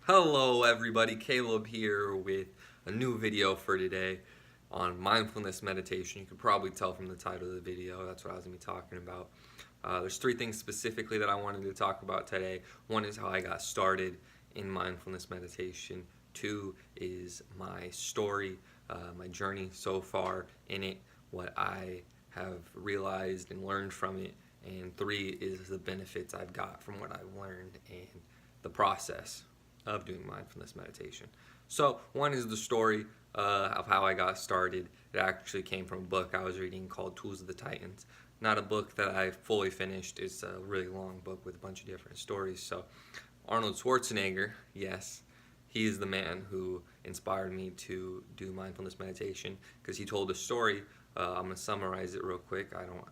Hello everybody, Caleb here with a new video for today on mindfulness meditation. You can probably tell from the title of the video, that's what I was going to be talking about. There's three things specifically that I wanted to talk about today. One is how I got started in mindfulness meditation. Two is my story, my journey so far in it, what I have realized and learned from it. And three is the benefits I've got from what I've learned and the process of doing mindfulness meditation. So one is the story of how I got started. It actually came from a book I was reading called Tools of the Titans. Not a book that I fully finished. It's a really long book with a bunch of different stories. So Arnold Schwarzenegger, yes, he is the man who inspired me to do mindfulness meditation because he told a story. I'm going to summarize it real quick. I don't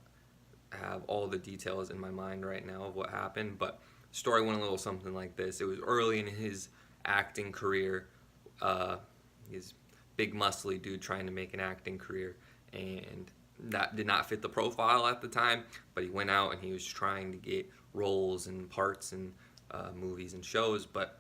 have all the details in my mind right now of what happened, but the story went a little something like this. It was early in his acting career. He's big muscly dude trying to make an acting career, and that did not fit the profile at the time, but he went out and he was trying to get roles and parts in movies and shows, but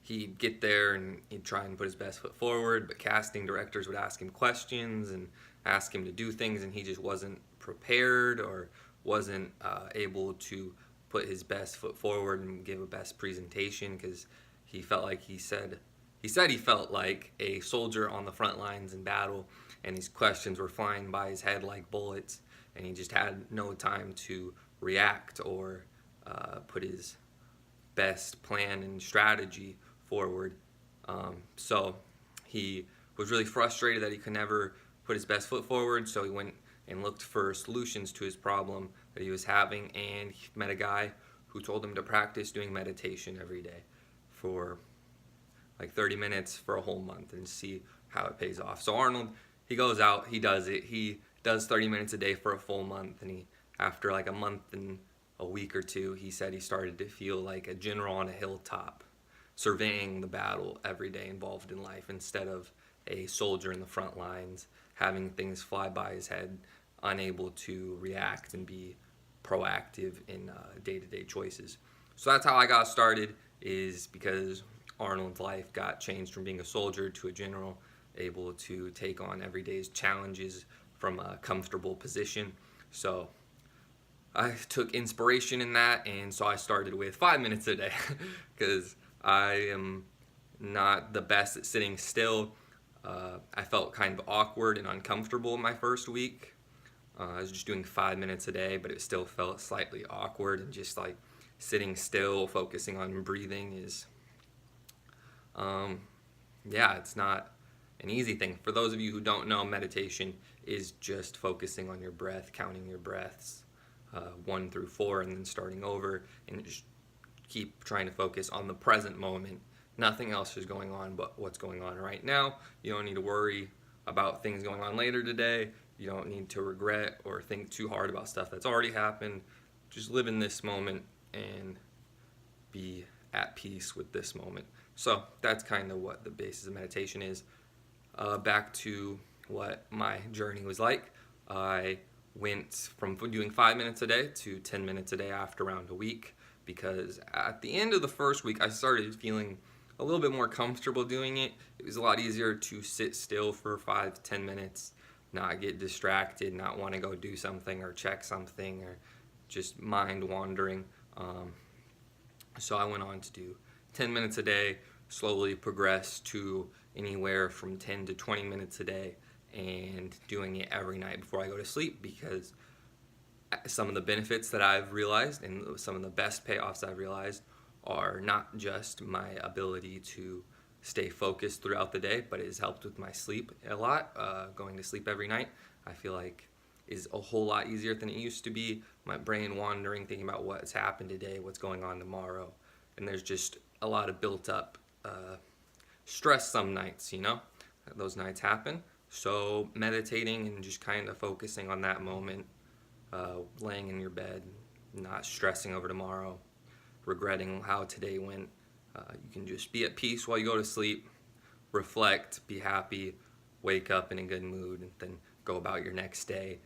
he'd get there and he'd try and put his best foot forward, but casting directors would ask him questions and ask him to do things, and he just wasn't prepared or wasn't able to put his best foot forward and give a best presentation because he felt like he said he felt like a soldier on the front lines in battle, and these questions were flying by his head like bullets, and he just had no time to react or put his best plan and strategy forward. So he was really frustrated that he could never put his best foot forward, so he went and looked for solutions to his problem that he was having, and he met a guy who told him to practice doing meditation every day for like 30 minutes for a whole month and see how it pays off. So Arnold, he goes out, he does it. He does 30 minutes a day for a full month, and he, after like a month and a week or two, he said he started to feel like a general on a hilltop, surveying the battle every day involved in life instead of a soldier in the front lines, having things fly by his head, unable to react and be proactive in day-to-day choices. So that's how I got started, is because Arnold's life got changed from being a soldier to a general, able to take on everyday's challenges from a comfortable position. So I took inspiration in that, and so I started with 5 minutes a day because I am not the best at sitting still. I felt kind of awkward and uncomfortable my first week. I was just doing 5 minutes a day, but it still felt slightly awkward, and just like sitting still, focusing on breathing is, it's not an easy thing. For those of you who don't know, meditation is just focusing on your breath, counting your breaths, 1 through 4, and then starting over, and just keep trying to focus on the present moment. Nothing else is going on but what's going on right now. You don't need to worry about things going on later today. You don't need to regret or think too hard about stuff that's already happened. Just live in this moment and be at peace with this moment. So that's kind of what the basis of meditation is. Back to what my journey was like. I went from doing 5 minutes a day to 10 minutes a day after around a week, because at the end of the first week I started feeling a little bit more comfortable doing it. It was a lot easier to sit still for 5 to 10 minutes, not get distracted, not want to go do something or check something or just mind wandering. So I went on to do 10 minutes a day, slowly progressed to anywhere from 10 to 20 minutes a day, and doing it every night before I go to sleep, because some of the benefits that I've realized and some of the best payoffs I've realized are not just my ability to stay focused throughout the day, but it has helped with my sleep a lot. Going to sleep every night, I feel like, is a whole lot easier than it used to be. My brain wandering, thinking about what's happened today, what's going on tomorrow, and there's just a lot of built up stress some nights, those nights happen. So meditating and just kind of focusing on that moment, laying in your bed, not stressing over tomorrow, regretting how today went. You can just be at peace while you go to sleep, reflect, be happy, wake up in a good mood, and then go about your next day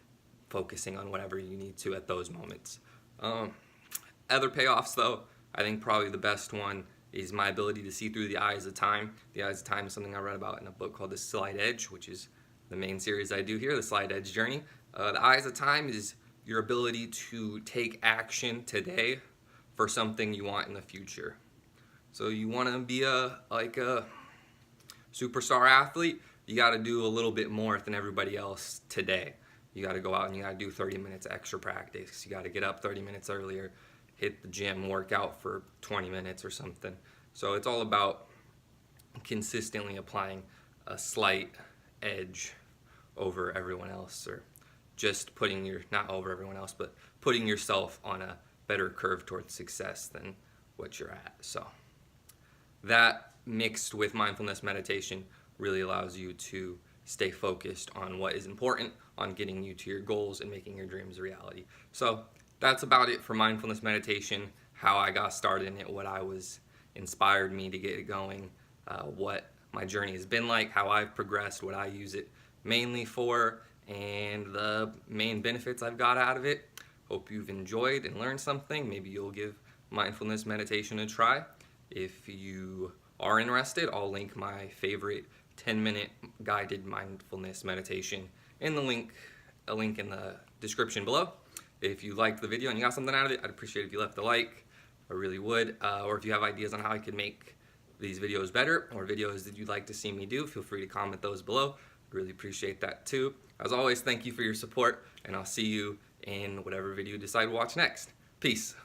focusing on whatever you need to at those moments. Other payoffs, though, I think probably the best one is my ability to see through the eyes of time. The eyes of time is something I read about in a book called The Slight Edge, which is the main series I do here, The Slight Edge Journey. The eyes of time is your ability to take action today for something you want in the future. So you want to be a superstar athlete, you got to do a little bit more than everybody else today. You got to go out and you got to do 30 minutes extra practice. You got to get up 30 minutes earlier, hit the gym, work out for 20 minutes or something. So it's all about consistently applying a slight edge over everyone else, or just not over everyone else, but putting yourself on a better curve towards success than what you're at. So that mixed with mindfulness meditation really allows you to stay focused on what is important, on getting you to your goals and making your dreams a reality. So that's about it for mindfulness meditation, how I got started in it, what inspired me to get it going, what my journey has been like, how I've progressed, what I use it mainly for, and the main benefits I've got out of it. Hope you've enjoyed and learned something. Maybe you'll give mindfulness meditation a try. If you are interested, I'll link my favorite 10-minute guided mindfulness meditation in a link in the description below. If you liked the video and you got something out of it, I'd appreciate it if you left a like. I really would. Or if you have ideas on how I could make these videos better, or videos that you'd like to see me do, feel free to comment those below. I'd really appreciate that too. As always, thank you for your support, and I'll see you in whatever video you decide to watch next. Peace.